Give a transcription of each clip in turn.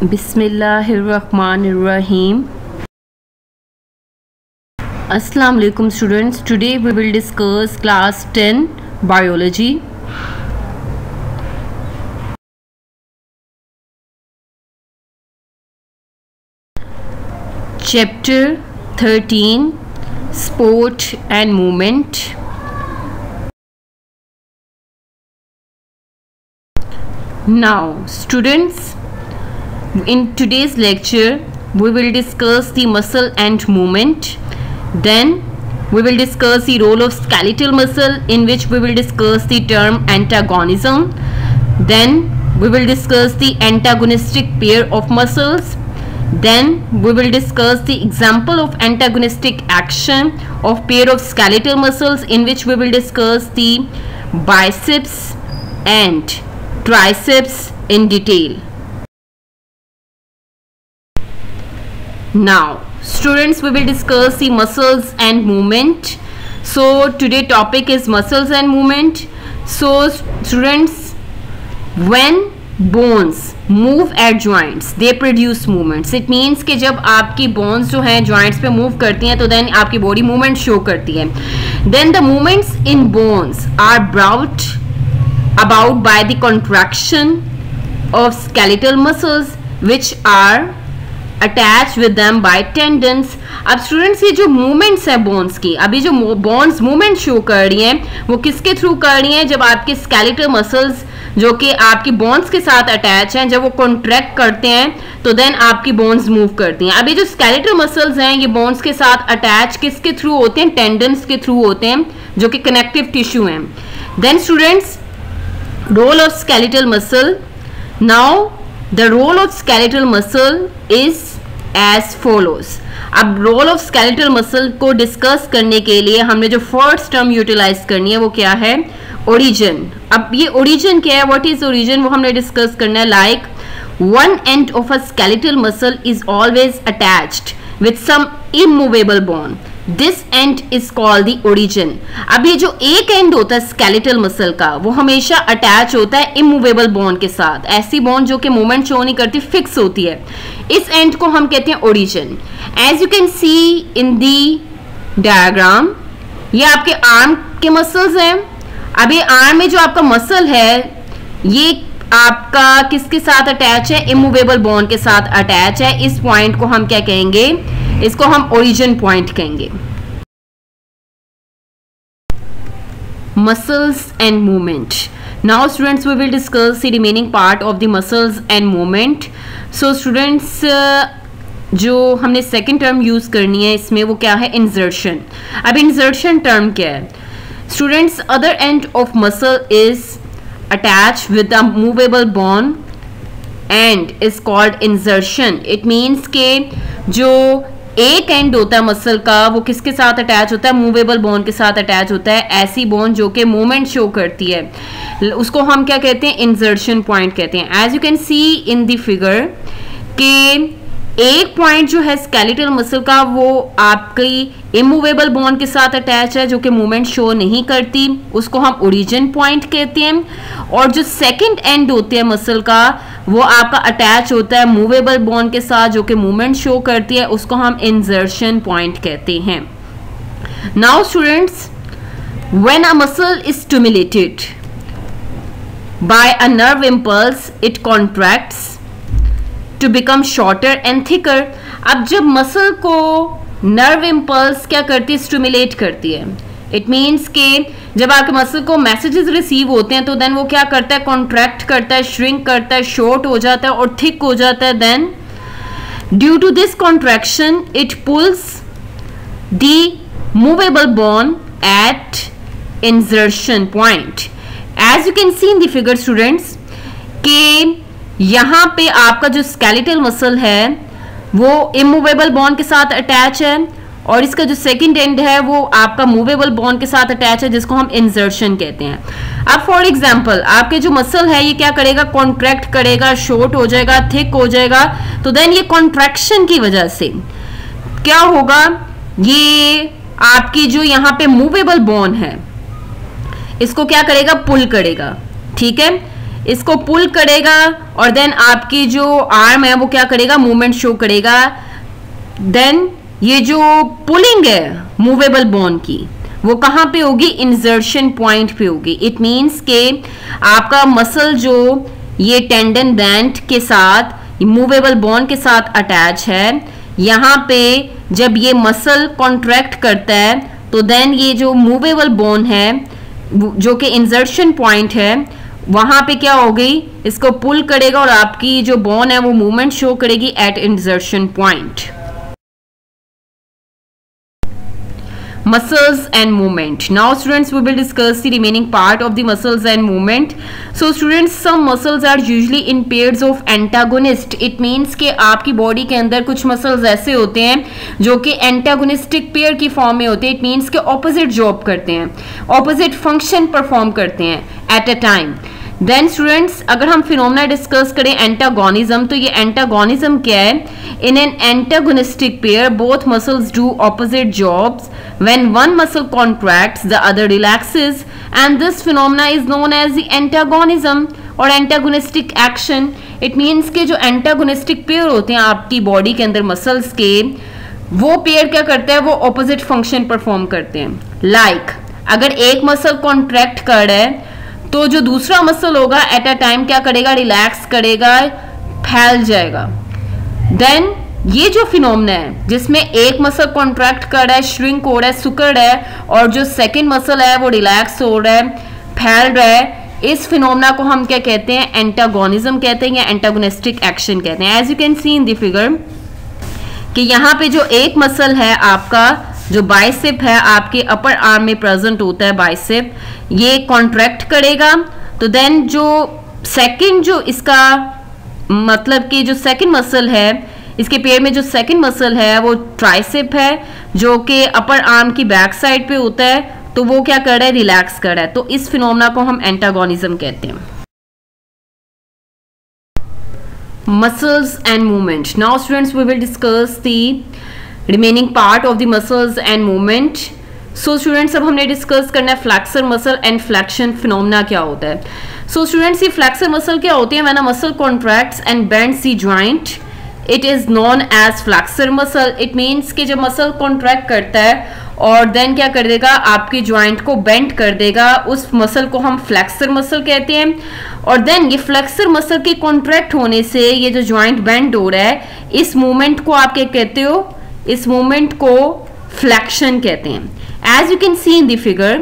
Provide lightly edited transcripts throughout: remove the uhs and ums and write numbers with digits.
Bismillahirrahmanirrahim. Assalamu alaikum students. Today we will discuss class 10 biology. Chapter 13 Sport and Movement. Now students, in today's lecture we will discuss the muscle and movement. Then we will discuss the role of skeletal muscle, in which we will discuss the term antagonism. Then we will discuss the antagonistic pair of muscles. Then we will discuss the example of antagonistic action of pair of skeletal muscles, in which we will discuss the biceps and triceps in detail. Now students, we will discuss the muscles and movement. So today topic is muscles and movement. So students, when bones move at joints they produce movements. It means कि जब आपकी bones जो हैं joints पे move करती हैं तो then आपकी body movement show करती है. Then the movements in bones are brought about by the contraction of skeletal muscles which are attached with them by tendons. अब स्टूडेंट्स ये जो मूवमेंट्स है बोन्स की, अभी जो बोन्स मूवमेंट शो कर रही हैं वो किसके थ्रू कर रही हैं? जब आपके स्केलेटल मसल्स जो कि आपकी बोन्स के साथ अटैच हैं, जब वो कॉन्ट्रैक्ट करते हैं तो देन आपकी बोन्स मूव करती हैं. अभी जो स्केलेटल मसल्स हैं ये बोन्स के साथ अटैच किसके थ्रू होते हैं? टेंडन्स के थ्रू होते हैं, जो कि कनेक्टिव टिश्यू हैं. Then students, role of skeletal muscle. Now the role of skeletal muscle is as follows. अब रोल ऑफ स्केलेटल मसल को डिस्कस करने के लिए हमने जो फर्स्ट टर्म यूटिलाइज करनी है वो क्या है? ओरिजिन. अब ये ओरिजिन क्या है? व्हाट इज ओरिजिन, वो हमने डिस्कस करना है. Like one end of a skeletal muscle is always attached with some immovable bone. This end is called the origin. अब ये जो एक एंड होता है स्केलेटल मसल का वो हमेशा अटैच होता है इमूवेबल बोन के साथ. ऐसी बोन जो कि मूवमेंट शो नहीं करती, फिक्स होती है. इस एंड को हम कहते हैं origin. As you can see in the diagram, ये आपके आर्म के मसल्स हैं. अब ये आर्म में जो आपका मसल है ये आपका किसके साथ अटैच है? इमूवेबल बोन के साथ अटैच है. इस पॉइंट को हम क्या कहेंगे? इसको हम ओरिजिन पॉइंट कहेंगे. Muscles and movement. Now students, we will discuss the remaining part of the muscles and movement. So students, जो हमने सेकेंड टर्म यूज करनी है इसमें वो क्या है? इंसर्शन. अब इंसर्शन टर्म क्या है? Students, other end of muscle is attached with a movable bone and is called insertion. It means के जो एक एंड होता है मसल का वो किसके साथ अटैच होता है? मूवेबल बोन के साथ अटैच होता है. ऐसी बोन जो कि मूवमेंट शो करती है उसको हम क्या कहते हैं? इंसर्शन पॉइंट कहते हैं. As you can see in the figure के एक पॉइंट जो है स्केलेटल मसल का वो आपकी इमूवेबल बोन के साथ अटैच है जो कि मूवमेंट शो नहीं करती, उसको हम ओरिजिन पॉइंट कहते हैं. और जो सेकंड एंड होते हैं मसल का वो आपका अटैच होता है मूवेबल बोन के साथ जो कि मूवमेंट शो करती है, उसको हम इंसर्शन पॉइंट कहते हैं. Now students, when a muscle is stimulated by a nerve impulse it contracts to become shorter and thicker. अब जब मसल को नर्व इम्पल्स क्या करती है? स्टिमुलेट करती है. इट मीन्स के जब आपके मसल को मैसेजेस रिसीव होते हैं तो देन वो क्या करता है? कॉन्ट्रैक्ट करता है, श्रिंक करता है, शॉर्ट हो जाता है और थिक हो जाता है. Then due to this contraction it pulls the movable bone at insertion point. As you can see in the figure students के यहाँ पे आपका जो स्केलेटल मसल है वो इमूवेबल बोन के साथ अटैच है और इसका जो सेकंड एंड है वो आपका मूवेबल बोन के साथ अटैच है जिसको हम इंसर्शन कहते हैं. अब फॉर एग्जांपल आपके जो मसल है ये क्या करेगा? कॉन्ट्रैक्ट करेगा, शॉर्ट हो जाएगा, थिक हो जाएगा. तो देन ये कॉन्ट्रैक्शन की वजह से क्या होगा? ये आपकी जो यहाँ पे मूवेबल बोन है इसको क्या करेगा? पुल करेगा. ठीक है, इसको पुल करेगा और देन आपकी जो आर्म है वो क्या करेगा, मूवमेंट शो करेगा। देन ये जो पुलिंग है मूवेबल बोन की वो कहाँ पे होगी, इंसर्शन पॉइंट पे होगी। इट मींस के आपका मसल जो ये टेंडन बैंड के साथ मूवेबल बोन के साथ अटैच है, यहाँ पे जब ये मसल कॉन्ट्रैक्ट करता है तो देन ये जो मूवेबल बोन है जो कि इंसर्शन पॉइंट है वहां पे क्या होगी, इसको पुल करेगा और आपकी जो बोन है वो मूवमेंट शो करेगी at insertion point. Muscles and movement. Now students, we will discuss the remaining part of the muscles and movement. So students, some muscles are usually in pairs of antagonist. It means कि आपकी body के अंदर कुछ muscles ऐसे होते हैं जो कि एंटागोनिस्टिक पेयर की फॉर्म में होते हैं। इट मीन्स कि ऑपोजिट जॉब करते हैं, ऑपोजिट फंक्शन परफॉर्म करते हैं at a time. Then students, अगर हम फिनोमेना डिस्कस करें एंटागोनिज्म, तो ये एंटागोनिज्म क्या है, in an antagonistic pair both muscles do opposite jobs, when one muscle contracts the other relaxes, and this phenomena is known as the antagonism और antagonistic action. It means के जो antagonistic pair होते हैं आपकी body के अंदर muscles के, वो पेयर क्या करते हैं, वो ऑपोजिट फंक्शन परफॉर्म करते हैं। लाइक अगर एक मसल कॉन्ट्रैक्ट कर रहा है तो जो दूसरा मसल होगा एट अ टाइम क्या करेगा, रिलैक्स करेगा, फैल जाएगा। देन ये जो फिनोमेना है जिसमें एक मसल कॉन्ट्रैक्ट कर रहा है, श्रिंक हो रहा है, सुकड़ रहा है, और जो सेकंड मसल है वो रिलैक्स हो रहा है, फैल रहा है, इस फिनोमेना को हम क्या कहते हैं, एंटागोनिज्म कहते हैं या एंटागोनिस्टिक एक्शन कहते हैं। As you can see in the figure कि यहाँ पे जो एक मसल है आपका जो बाइसेप है, आपके अपर आर्म में प्रेजेंट होता है बाइसेप, ये कॉन्ट्रैक्ट करेगा। तो देन जो सेकंड जो इसका मतलब कि जो सेकंड मसल है इसके पेयर में जो सेकंड मसल है वो ट्राइसेप है जो कि अपर आर्म की बैक साइड पे होता है, तो वो क्या कर रहा है, रिलैक्स कर रहा है। तो इस फिनोमेना को हम एंटागोनिज्म कहते हैं। Muscles and movement. Now students, we will discuss the remaining part of the muscles and movement. So students, अब हमने डिस्कस करना है flexor muscle and flexion phenomena क्या होता है। So students, ये फ्लैक्सर मसल क्या होती है, when a muscle contracts and bends the joint, it is known as flexor muscle. It means कि जब मसल कॉन्ट्रैक्ट करता है और देन क्या कर देगा, आपके ज्वाइंट को बेंड कर देगा, उस मसल को हम फ्लैक्सर मसल कहते हैं। और देन ये फ्लैक्सर मसल के कॉन्ट्रैक्ट होने से ये जो ज्वाइंट बेंड हो रहा है, इस मूवमेंट को आप क्या कहते हो, इस मूवमेंट को फ्लैक्शन कहते हैं। As you can see in the figure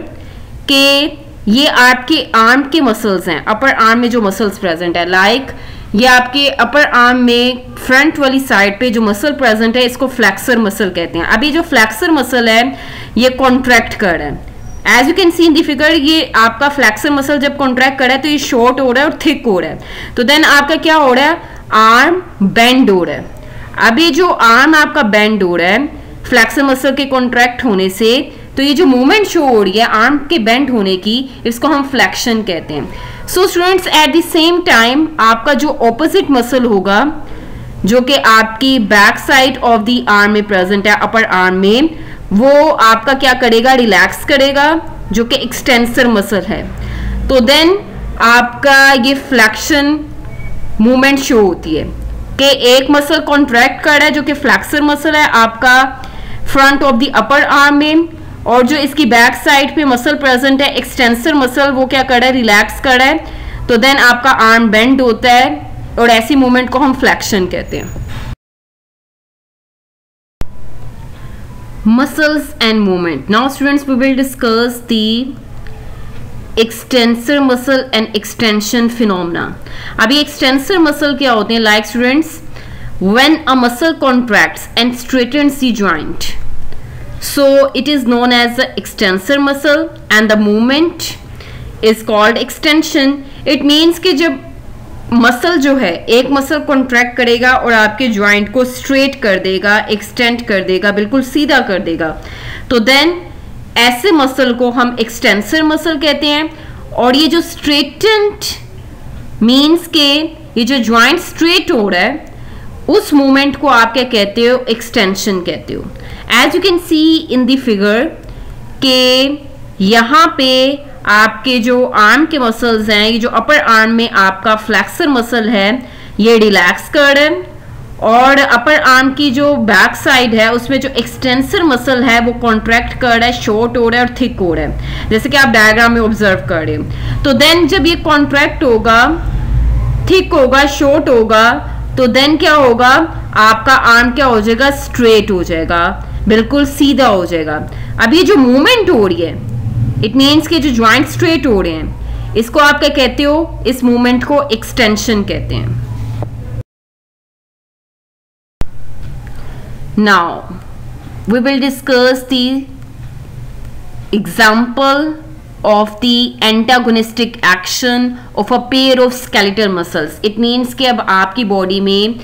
के ये आपके आर्म के मसल्स हैं, अपर आर्म में जो मसल्स प्रेजेंट है, लाइक ये आपके अपर आर्म में फ्रंट वाली साइड पे जो मसल प्रेजेंट है इसको फ्लैक्सर मसल कहते हैं। अभी जो फ्लैक्सर मसल है ये कॉन्ट्रैक्ट कर रहा है। As you can see in the figure, ये आपका फ्लैक्सर मसल जब कॉन्ट्रैक्ट कर रहा है तो ये शॉर्ट हो रहा है और थिक हो रहा है। तो देन आपका क्या हो रहा है, आर्म बेंड हो रहा है। अभी जो आर्म आपका बेंड हो रहा है फ्लैक्सर मसल के कॉन्ट्रैक्ट होने से, तो ये जो मूवमेंट शो हो रही है आर्म के बेंड होने की, इसको हम फ्लैक्शन कहते हैं। So students, at the same time आपका जो ऑपोजिट मसल होगा जो कि आपकी back side of the arm में प्रेजेंट है, अपर आर्म में, वो आपका क्या करेगा, रिलैक्स करेगा, जो कि एक्सटेंसर मसल है। तो देन आपका ये फ्लैक्शन मूवमेंट शो होती है कि एक मसल कॉन्ट्रैक्ट कर रहा है जो कि फ्लैक्सर मसल है आपका front of the upper arm में, और जो इसकी बैक साइड पे मसल प्रेजेंट है एक्सटेंसर मसल, वो क्या कर रहा है, रिलैक्स कर रहा है। तो देन आपका आर्म बेंड होता है और ऐसी मूवमेंट को हम फ्लैक्शन कहते हैं। Muscles and movement. Now students, we will discuss the extensor muscle and extension phenomena. अभी एक्सटेंसर मसल क्या होते हैं, like students, when a muscle contracts and straightens the joint, so it is known as the extensor muscle and the movement is called extension. It means कि जब muscle जो है एक muscle contract करेगा और आपके ज्वाइंट को स्ट्रेट कर देगा, एक्सटेंड कर देगा, बिल्कुल सीधा कर देगा, तो देन ऐसे मसल को हम एक्सटेंसर मसल कहते हैं। और ये जो स्ट्रेटेंड मीन्स के ये जो ज्वाइंट स्ट्रेट हो रहा है उस मूवमेंट को आप क्या कहते हो, एक्सटेंशन कहते हो। As you can see in the figure के यहाँ पे आपके जो आर्म के मसल्स हैं, ये जो अपर आर्म में आपका फ्लेक्सर मसल है ये रिलैक्स कर रहे हैं, और अपर आर्म की जो बैक साइड है उसमें जो एक्सटेंसर मसल है वो कॉन्ट्रैक्ट कर रहा है, शॉर्ट हो रहा है और थिक हो रहा है, जैसे कि आप डायग्राम में ऑब्जर्व कर रहे हैं। तो देन जब ये कॉन्ट्रैक्ट होगा, थिक होगा, शॉर्ट होगा, तो देन क्या होगा, आपका आर्म क्या हो जाएगा, स्ट्रेट हो जाएगा, बिल्कुल सीधा हो जाएगा। अब ये जो मूवमेंट हो रही है, इट मीन्स कि जो ज्वाइंट स्ट्रेट हो रहे हैं, इसको आप क्या कहते हो, इस मूवमेंट को एक्सटेंशन कहते हैं। Now we will discuss the example of the antagonistic action of a pair of skeletal muscles. It means कि अब आपकी बॉडी में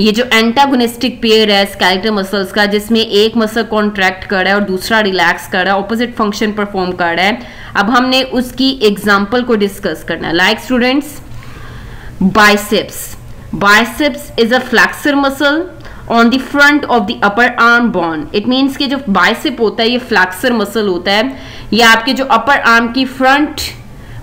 ये जो एंटागोनिस्टिक पेयर है स्केलेटल मसल्स का, जिसमें एक मसल कॉन्ट्रैक्ट कर रहा है और दूसरा रिलैक्स कर रहा है, ऑपोजिट फंक्शन परफॉर्म कर रहा है, अब हमने उसकी एग्जाम्पल को डिस्कस करना है। Like students, biceps is a flexor muscle on the front of the upper arm bone. It means कि जो बाइसेप होता है ये फ्लेक्सर मसल होता है, ये आपके जो अपर आर्म की फ्रंट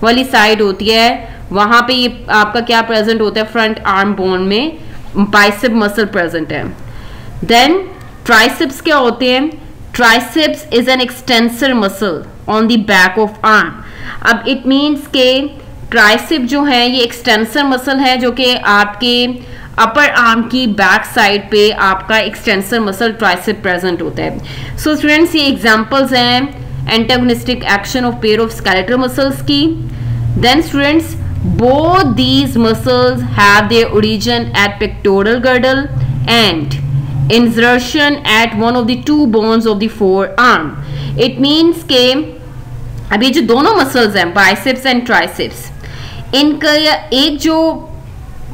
वाली साइड होती है वहां पे ये आपका क्या प्रेजेंट होता है, फ्रंट आर्म बोन में बाइसेप मसल प्रेजेंट है। देन ट्राइसेप्स क्या होते हैं, triceps is an extensor muscle on the back of arm. अब इट मीन्स के ट्राइसेप जो है ये एक्सटेंसर मसल है जो कि आपके अपर आर्म की बैक साइड पे आपका एक्सटेंसर मसल ट्राइसेप प्रेजेंट होता है। सो स्टूडेंट्स, ये एग्जांपल्स हैं antagonistic action of pair of skeletal muscles की। Then students, both these muscles have their origin at pectoral girdle and insertion at one of the two bones of the forearm. It means के अब ये जो दोनों muscles हैं biceps and triceps, इनका एक जो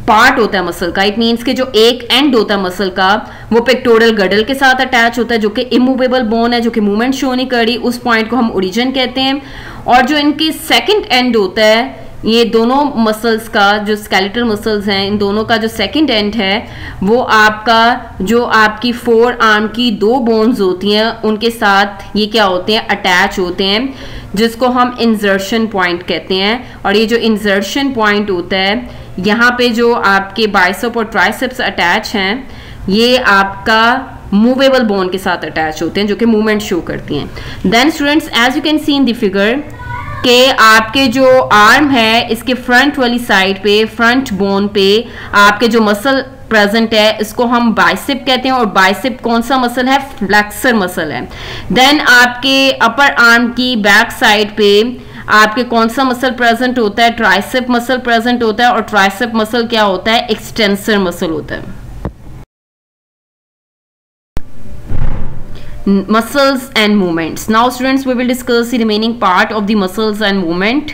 पार्ट होता है मसल का, इट मीन्स के जो एक एंड होता है मसल का वो पेक्टोरल गडल के साथ अटैच होता है जो कि इमूवेबल बोन है, जो कि मूवमेंट शो नहीं कर रही, उस पॉइंट को हम ओरिजिन कहते हैं। और जो इनकी सेकंड एंड होता है, ये दोनों मसल्स का जो स्केलेटल मसल्स हैं, इन दोनों का जो सेकंड एंड है वो आपका जो आपकी फोर आर्म की दो बोन्स होती हैं उनके साथ ये क्या होते हैं, अटैच होते हैं, जिसको हम इंसर्शन पॉइंट कहते हैं। और ये जो इंसर्शन पॉइंट होता है, यहाँ पे जो आपके बाइसेप और ट्राइसेप्स अटैच हैं ये आपका मूवेबल बोन के साथ अटैच होते हैं जो कि मूवमेंट शो करती हैं। Then students, as you can see in the figure के आपके जो आर्म है इसके फ्रंट वाली साइड पे, फ्रंट बोन पे आपके जो मसल प्रेजेंट है इसको हम बाइसेप कहते हैं, और बाइसेप कौन सा मसल है, फ्लेक्सर मसल है। देन आपके अपर आर्म की बैक साइड पे आपके कौन सा मसल प्रेजेंट होता है, ट्राइसेप मसल प्रेजेंट होता है, और ट्राइसेप मसल क्या होता है, एक्सटेंसर मसल होता है। Muscles and movements. Now students, we will discuss the remaining part of the muscles and movement.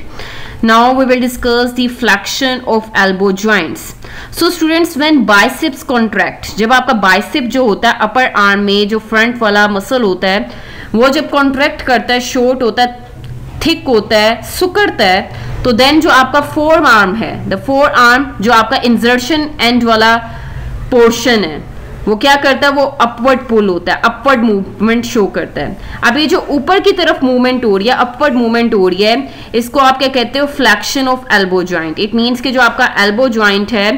Now we will discuss the flexion of elbow joints. So students, when biceps contract, जब आपका bicep जो होता है upper arm में जो front वाला muscle होता है वो जब कॉन्ट्रैक्ट करता है, शॉर्ट होता है, थिक होता है, सुकड़ता है, तो देन जो आपका फोर आर्म है, द फोर आर्म जो आपका इंसर्शन एंड वाला पोर्शन है वो क्या करता है, वो अपवर्ड पुल होता है, अपवर्ड मूवमेंट शो करता है। अब ये जो ऊपर की तरफ मूवमेंट हो रही है, अपवर्ड मूवमेंट हो रही है, इसको आप क्या कहते हो, flexion of elbow joint. It means कि जो आपका एल्बो जॉइंट है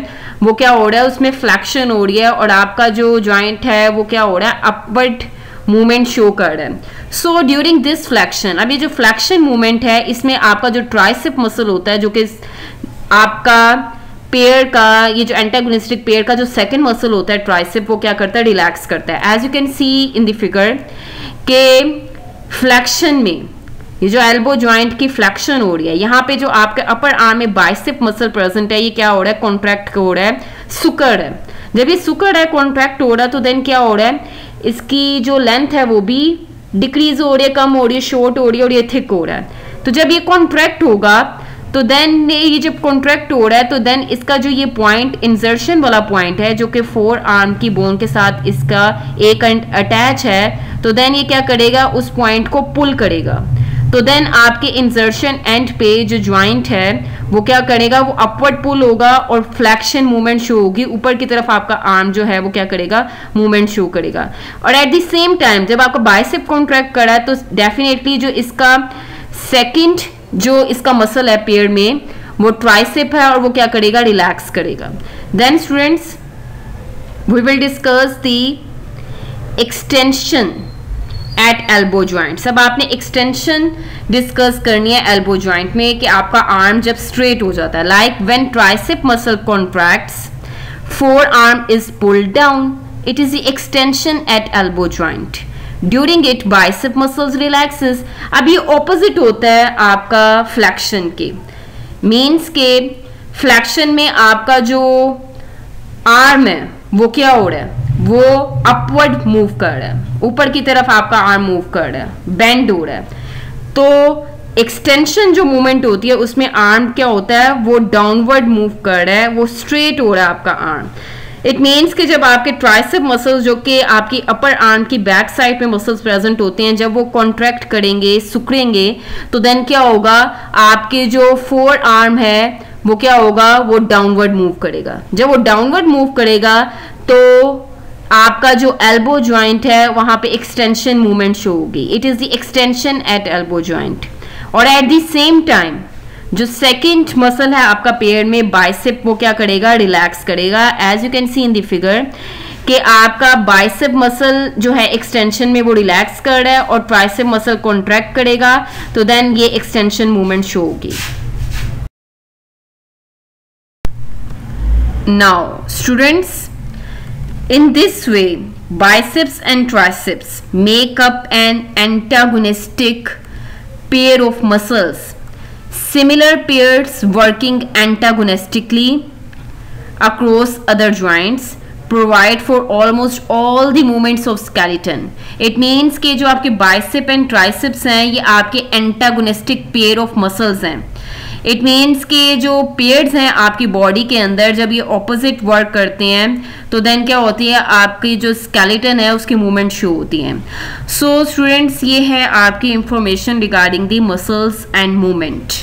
वो क्या हो रहा है, उसमें फ्लेक्शन हो रही है, और आपका जो जॉइंट है वो क्या हो रहा है, अपवर्ड मूवमेंट शो कर रहा है। सो ड्यूरिंग दिस फ्लेक्शन, अब ये जो फ्लेक्शन मूवमेंट है इसमें आपका जो ट्राइसेप मसल होता है जो कि आपका पेयर का, ये जो एंटागोनिस्टिक पेयर का जो सेकंड मसल होता है ट्राइसेप, वो क्या करता है, रिलैक्स करता है। As you can see in the figure के फ्लेक्शन में ये जो एल्बो जॉइंट की फ्लेक्शन हो रही है, यहाँ पे जो आपके अपर आर्म में बाइसेप मसल प्रेजेंट है, ये क्या हो रहा है, कॉन्ट्रैक्ट हो रहा है, सुकड़ है। जब ये सुकड़ है, कॉन्ट्रैक्ट हो रहा है, तो देन क्या हो रहा है, इसकी जो लेंथ है वो भी डिक्रीज हो रही है, कम हो रही है, शॉर्ट हो रही है, और ये थिक हो रहा है। तो जब ये कॉन्ट्रैक्ट होगा तो देन ये जब कॉन्ट्रैक्ट हो रहा है तो देन इसका जो ये पॉइंट इंसर्शन वाला पॉइंट है जो कि फोर आर्म की बोन के साथ इसका एक एंड अटैच है, तो देन ये क्या करेगा, उस पॉइंट को पुल करेगा। तो देन आपके इंसर्शन एंड पे जो ज्वाइंट है वो क्या करेगा, वो अपवर्ड पुल होगा और फ्लेक्शन मूवमेंट शो होगी, ऊपर की तरफ आपका आर्म जो है वो क्या करेगा, मूवमेंट शो करेगा। और एट द सेम टाइम जब आपका बाइसेप कॉन्ट्रैक्ट करा है तो डेफिनेटली जो इसका सेकंड जो इसका मसल है पेयर में वो ट्राइसेप है और वो क्या करेगा, रिलैक्स करेगा. Then students we will discuss the extension at elbow joint. अब आपने एक्सटेंशन डिस्कस करनी है एल्बो जॉइंट में कि आपका आर्म जब स्ट्रेट हो जाता है. Like when tricep muscle contracts, forearm is pulled down, it is the extension at elbow joint. During it bicep muscles relaxes. अब ये opposite होता है आपका flexion के. Means के flexion में आपका जो arm है वो क्या हो रहा है, वो upward move कर रहा है, ऊपर की तरफ आपका arm move कर रहा है, bend हो रहा है. तो एक्सटेंशन जो मूवमेंट होती है उसमें आर्म क्या होता है, वो डाउनवर्ड मूव कर रहा है, वो स्ट्रेट हो रहा है आपका आर्म. इट मीन्स कि जब आपके ट्राइसेप मसल्स जो कि आपकी अपर आर्म की बैक साइड पे मसल्स प्रेजेंट होते हैं, जब वो कॉन्ट्रैक्ट करेंगे, सिकुड़ेंगे, तो देन क्या होगा, आपके जो फोर आर्म है वो क्या होगा, वो डाउनवर्ड मूव करेगा. जब वो डाउनवर्ड मूव करेगा तो आपका जो एल्बो जॉइंट है वहां पे एक्सटेंशन मूवमेंट शो होगी. It is the extension at elbow joint. और एट द सेम टाइम जो सेकंड मसल है आपका पेयर में बाइसेप, वो क्या करेगा, रिलैक्स करेगा. As you can see in the figure कि आपका बाइसेप मसल जो है एक्सटेंशन में वो रिलैक्स कर रहा है और ट्राइसेप मसल कॉन्ट्रैक्ट करेगा, तो देन ये एक्सटेंशन मूवमेंट शो होगी. Now students, in this way biceps and triceps make up an antagonistic pair of muscles. Similar pairs working antagonistically across other joints provide for almost all the movements of skeleton. It means कि जो आपके bicep and triceps हैं ये आपके antagonistic pair of muscles हैं. It means कि जो pairs हैं आपकी बॉडी के अंदर जब ये ऑपोजिट वर्क करते हैं तो देन क्या होती है, आपकी जो स्केलेटन है उसकी मूवमेंट शो होती है. सो स्टूडेंट्स ये है आपकी information regarding the muscles and movement.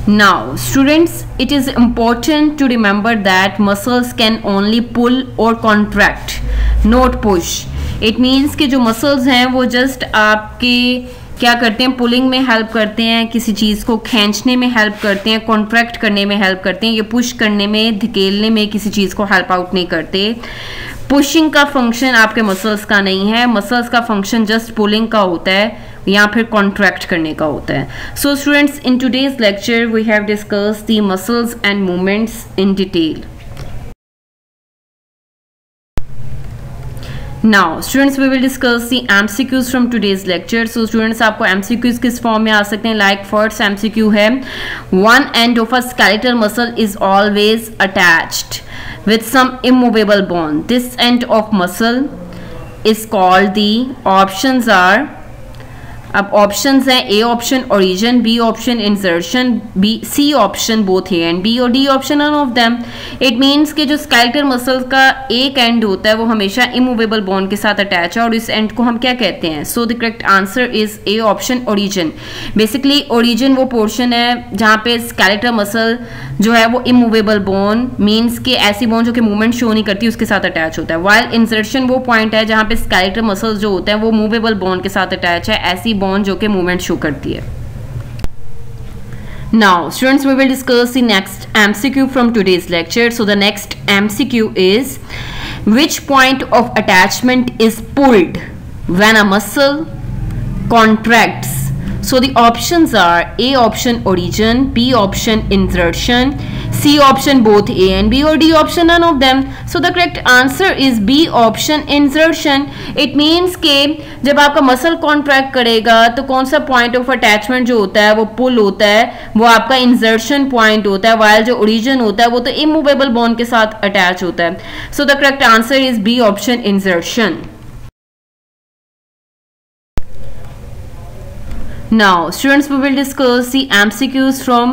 Now students, it is important to remember that muscles can only pull or contract, not push. It means कि जो मसल्स हैं वो जस्ट आपके क्या करते हैं, पुलिंग में हेल्प करते हैं, किसी चीज़ को खींचने में हेल्प करते हैं, कॉन्ट्रैक्ट करने में हेल्प करते हैं. ये पुश करने में, धकेलने में किसी चीज़ को हेल्प आउट नहीं करते. पुशिंग का फंक्शन आपके मसल्स का नहीं है. मसल्स का फंक्शन जस्ट पुलिंग का होता है या फिर कॉन्ट्रैक्ट करने का होता है. So students, in today's lecture we have discussed the muscles and movements in detail. Now students, we will discuss the MCQs from today's lecture. So students, आपको MCQs किस फॉर्म में आ सकते हैं. Like first MCQ है, one end of a skeletal muscle is always attached with some immovable bone. This end of muscle is called the, options are, अब options हैं, A option origin, B option insertion, B C option both A and B, और D option none of them. It means कि जो skeletal muscle का एक and होता है वो हमेशा इमूवेबल बोन के साथ अटैच है और इस एंड को हम क्या कहते हैं. सो the correct answer is a option origin. Basically origin वो पोर्शन है जहाँ पे स्केलेटल मसल जो है वो इमूवेबल बोन, मीन्स कि ऐसी बोन जो कि मूवमेंट शो नहीं करती उसके साथ अटैच होता है. वाइल इंसर्शन वो पॉइंट है जहाँ पे स्केलेटल मसल जो होता है वो मूवेबल बोन के साथ अटैच है, ऐसी बोन जो कि मूवमेंट शो करती है. Now students, we will discuss the next MCQ from today's lecture. So the next MCQ is, which point of attachment is pulled when a muscle contracts? So the options are A option origin, B option insertion, C option both A and B, or D option none of them. So the correct answer is B option insertion. It means कि जब आपका muscle contract करेगा तो कौन सा point of attachment जो होता है वो पुल होता है, वो आपका इंसर्शन पॉइंट होता है, वाइल जो ओरिजिन होता है वो तो इमूवेबल बोन के साथ अटैच होता है. So the correct answer is B option insertion. Now students, we will discuss the MCQs from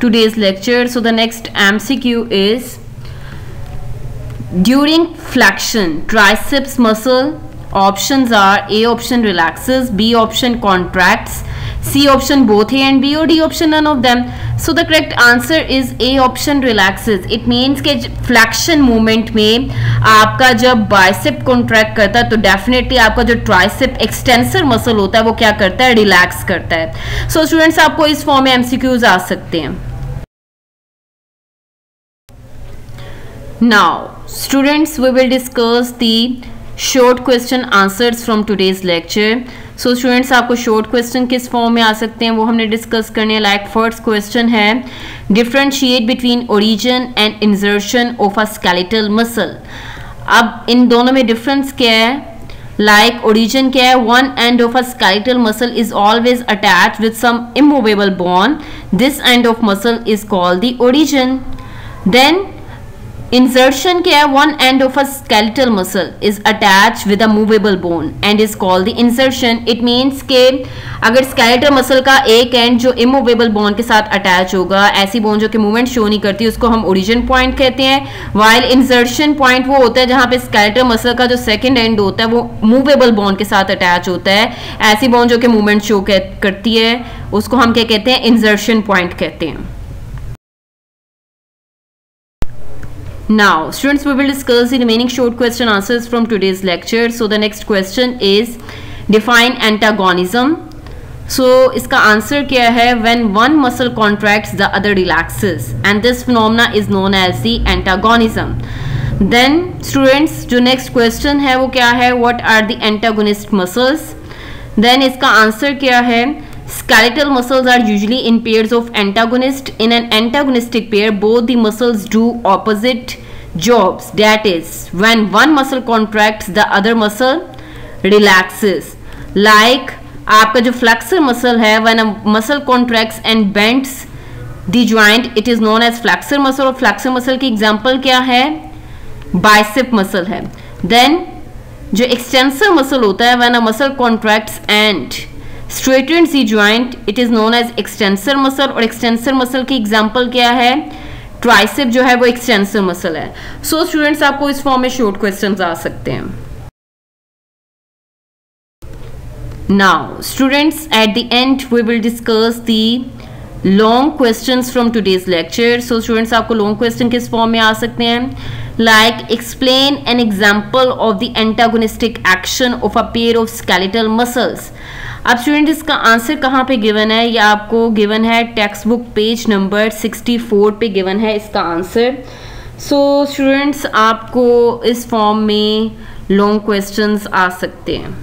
today's lecture. So the next MCQ is, during flexion triceps muscle, options are A option relaxes, B option contracts, C option both A and B, or D option none of them? So the correct answer is A option relaxes. It means कि flexion movement में आपका जब bicep contract करता है तो definitely आपका जो tricep extensor muscle होता है वो क्या करता है, रिलैक्स करता है. सो स्टूडेंट्स आपको इस फॉर्म में एमसीक्यूज आ सकते हैं. Now students we will discuss the short question answers from today's lecture. So students आपको short question किस फॉर्म में आ सकते हैं वो हमने डिस्कस करने हैं. लाइक फर्स्ट क्वेश्चन है differentiate between origin and insertion of a skeletal muscle. अब इन दोनों में डिफरेंस क्या है? लाइक origin क्या है? one end of a skeletal muscle is always attached with some immovable bone. This end of muscle is called the origin. Then insertion क्या है? one end of a skeletal muscle is attached with a movable bone and is called the insertion. It means के अगर skeletal muscle का एक end जो immovable bone के साथ attach होगा, ऐसी bone जो कि movement show नहीं करती, उसको हम origin point कहते हैं. while insertion point वो होता है जहाँ पे skeletal muscle का जो second end होता है वो movable bone के साथ attach होता है. ऐसी bone जो कि movement show करती है उसको हम क्या कहते हैं? insertion point कहते हैं. Now students we will discuss the remaining short question answers from today's lecture. So the next question is define antagonism. So इसका आंसर क्या है? when one muscle contracts the other relaxes and this phenomena is known as the antagonism. Then students जो next question है वो क्या है? what are the antagonist muscles? Then इसका answer क्या है? skeletal muscles are usually in pairs of antagonist. In an antagonistic pair both the muscles do opposite jobs, that is when one muscle contracts the other muscle relaxes. like आपका जो flexor muscle है when a muscle contracts and bends the joint it is known as flexor muscle. और flexor muscle की example क्या है? bicep muscle है. then जो extensor muscle होता है when a muscle contracts and straightens the joint it is known as extensor muscle. और extensor muscle की example क्या है? ट्राइसेप जो है वो extensor muscle है. so students आपको इस फॉर्म में short questions आ सकते हैं. now students at the end we will discuss the long questions from today's lecture. so students आपको long question किस फॉर्म में आ सकते हैं? like explain an example of the antagonistic action of a pair of skeletal muscles. अब student इसका answer कहाँ पे given है? या आपको गिवन है टेक्स्ट बुक पेज नंबर 64 पे गिवन है इसका आंसर. सो स्टूडेंट्स आपको इस फॉर्म में लॉन्ग क्वेश्चंस आ सकते हैं.